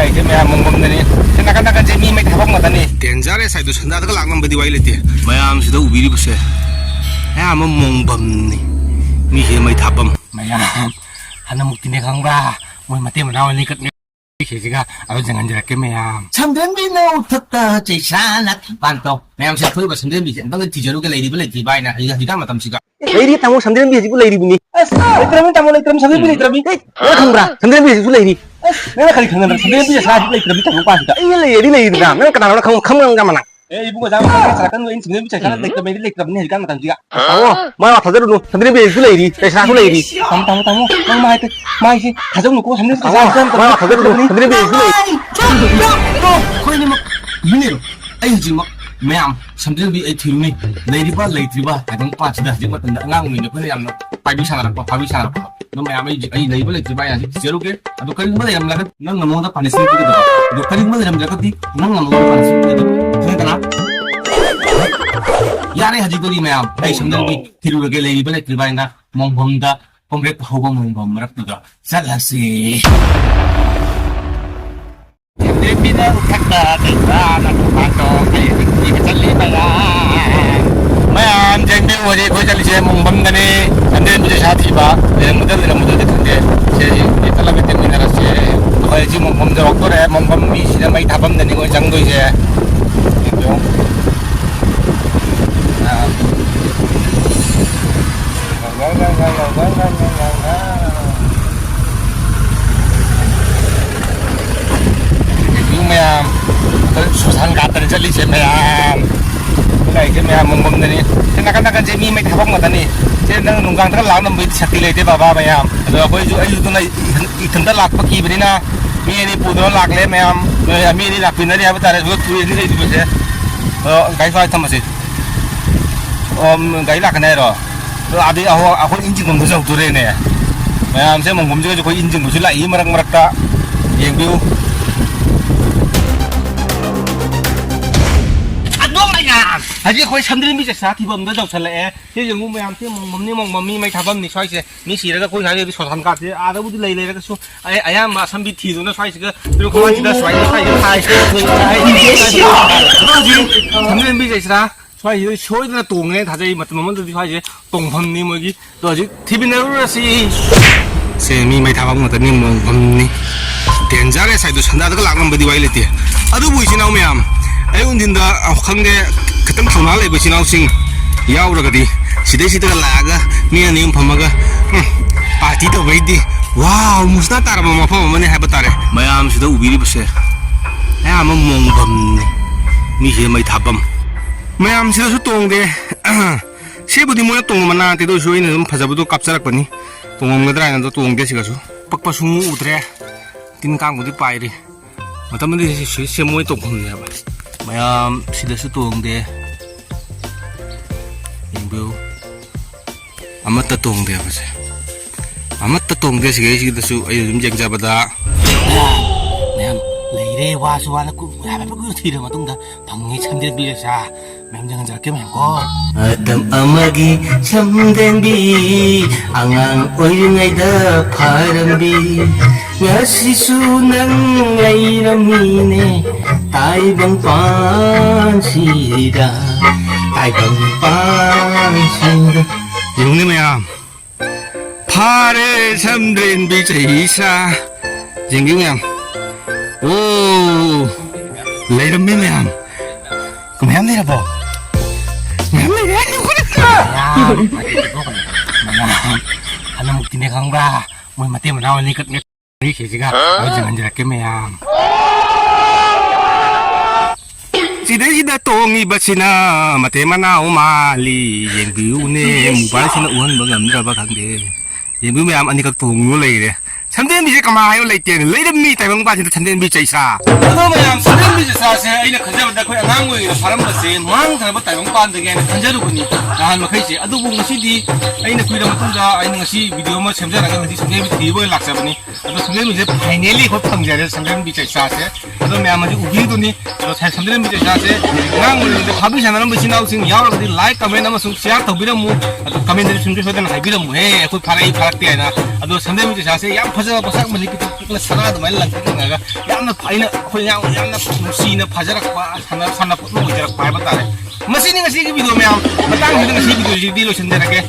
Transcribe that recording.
이제 매야 몽범들이 나간 재미 매 다방 마다니 덴자레 사이도 선다가 락만 버디 와일레티 매야 시도 우비리 부세 야 뭐 몽범니 미해 매 다범 매야 하나 묵티네 강바 뭐 마테 나와니 것 시가 아주 장안지랄게 매야 참된비나 우탁다 제샤나 반도 매야 세 풀고 참된비 방금 뒤져루게 레이디블 레이디바이나 이가 마탐시가 레이디 타모 참된비 지부 레이디부니 레이트라미 타모 레이트라미 참된비 레이트라미 내가 강브라 참된비 지부 레이디 내가 칼리 강는다 참된비 사지 레이트라미 타모 빠시다 이 레이디 레이디가 내가 까나라 강강강가마나 에 이부가 자고 사라kan 너 참된비 제가 레이트라미 레이트라미 이가 마탐시가 뭐 타저루 참된비 지부 레이디 제사 레이디 타모 너 마이시 가정 놓고 참된비 뭐 타저루 참된비 지부 레이디 거기는 뭐 이네로 아이 지금 매암 참된비 에 뒤로니 레이디바 레이트리바 다른 빠지다 지금 어떤 안강우니 그래 양 파비샤나라고 너 매암 이 레이디바 레이트리바 야 제로게 아도 kalima 양 라가 난 너무나 파니스 피게 너 kalima 양 라가디 난 너무나 파니스 피게 그러니까 야래 하지도리 매암 에 참된비 뒤로게 레이디바 레이트리바이나 몽범다 봄렉 호봉 몽범 말았다 살라시 참된비는 우탁다 대사나 도마도 이게 잘리다야 매암 쟁비 오지 거기 잘리세 몽범다니 참된비 샤티바 무들 텐데 제 탈라게 때문에 나라세 거기 지금 몽범들 억거래 몽범이 시대 많이 다 범다니 거 장도 이제 매암 수산 갔다니 잘리세 매암 이제 매암 몽범들이 나간 재미 매 다방 마다니 쟤는 농강다가 락는 뭐 샷티 레이데 바바 매암 거기 저 아이도나 이튼다 락바 기브리나 미에니 부드러 락레 매암 미에니 락비나리 하고 따라 그 투에니 레이디 보세 가이사 탐마세 가이 락네로 아디 아호 인증 검도 좀 두래네 매암 쟤 몽범지가 거기 인증 무실라 이 마락다 예비우 아직 거의 참들이 미제 사티범도 적설래 제 영국 매암 제 몽범니 매 타범니 쇠세 미시라가 거기 가게 소산 가지 아다부디 레이레가 수 아야 마 선비 티도나 쇠세가 그리고 거기다 쇠세 타이세 참들이 미제라 쇠세 쇼이나 동네 다저이 맞는 momento 쇠세 동범니 뭐기 또 아직 TV 내로라시 세미 매 타범 못니 몽범니 덴자레 사이도 선다가 락만 버디 와일레티 아도 보이시 나오면 ayun khangde khatam thona le bisi naw sing yauraga di sida laga mi ani phamaga party to baidi wow musna tarama mafam mane ha batare mayam sida ubiri base ayam mongbam ni he mai thabam mayam sida su tongde sebudi moya tongmana te do soina dum phajabudo kapcharak pani tongomgadra na do tongde siga su pakpa sumu udre tin kang budi pairi matamdi se moy tongkhon ne ba 매암 시대수 동대 인부 아마따 동대 아버지 아마따 동대 시대수 아유 좀 쟁자바다 매암 레이레 와수와나 그 뒤를 마동다 방이 참된 비에사 명장은 저렇게 많고 아담 아마기 참된 비 앙앙 오일나이다 파란비 야시수낭 아이람이네 다이방 반시다 다이방 반시다 영림이야 팔에 참된 비제이사 쟁경이야 오 레이름미미야 그럼 해야 내려봐 하나 묵티네 강바 뭐 마테 나와니 것 시가 아주 장안지랄게 매암 시다 똥이바시나 마테마나 오마리 옌비우네 무발시나 우한 먹음들어봐 강데 옌비 매암 아니가 똥로 레이래 참된 미제 까마요 레이테 레이름미 대방 바진도 참된 미제이사 그거 매암 참된 미제사세 아이나 가자보다 거의 안한거이라 바람 버세 망 잘못 대방 바는데 간자루군이 나한 뭐 그지 아두부 ngasi디 아이나 kuida matunda 아이나 ngasi video ma semjaraga ngasi samjai TV laksabani ado samjai mize finally ko phangjare samjai mijesaase ado ma'am आज उगिदुनी ado samjai mijesaase ngang mulde phabi channel ma sinau sing yauragadi like comment amasung share tawbiramu ado comment deri sungge sodan haibiramu he ko pharai pharakte aina ado samjai mijesaase yam ꯐꯖꯕ ꯄꯣꯠꯁꯛ ꯃꯅꯤꯄꯨꯔ ꯄꯨꯛꯅ ꯁꯅꯥ ꯑꯗꯨꯃꯥꯏꯅ ꯂꯪꯊꯣꯛꯂꯉꯒ ꯌꯥꯝꯅ ꯑꯩꯅ ꯑꯩꯈꯣꯏ ꯌꯥꯝꯅ ꯅꯨꯡꯁꯤꯅ ꯐꯖꯔꯛꯄ ꯁꯥꯟꯅꯄꯣꯠꯅ ꯑꯣꯏꯖꯔꯛꯄ ꯍꯥꯏꯕ ꯇꯥꯔꯦ ꯃꯁꯤꯅꯤ ꯉꯁꯤꯒꯤ ꯚꯤꯗꯤꯑꯣ ꯃꯌꯥꯝ ꯃꯇꯥꯡꯁꯤꯗ ꯉꯁꯤ ꯚꯤꯗꯤꯑꯣꯁꯤꯗꯤ ꯂꯣꯏꯁꯤꯟꯖꯔꯒꯦ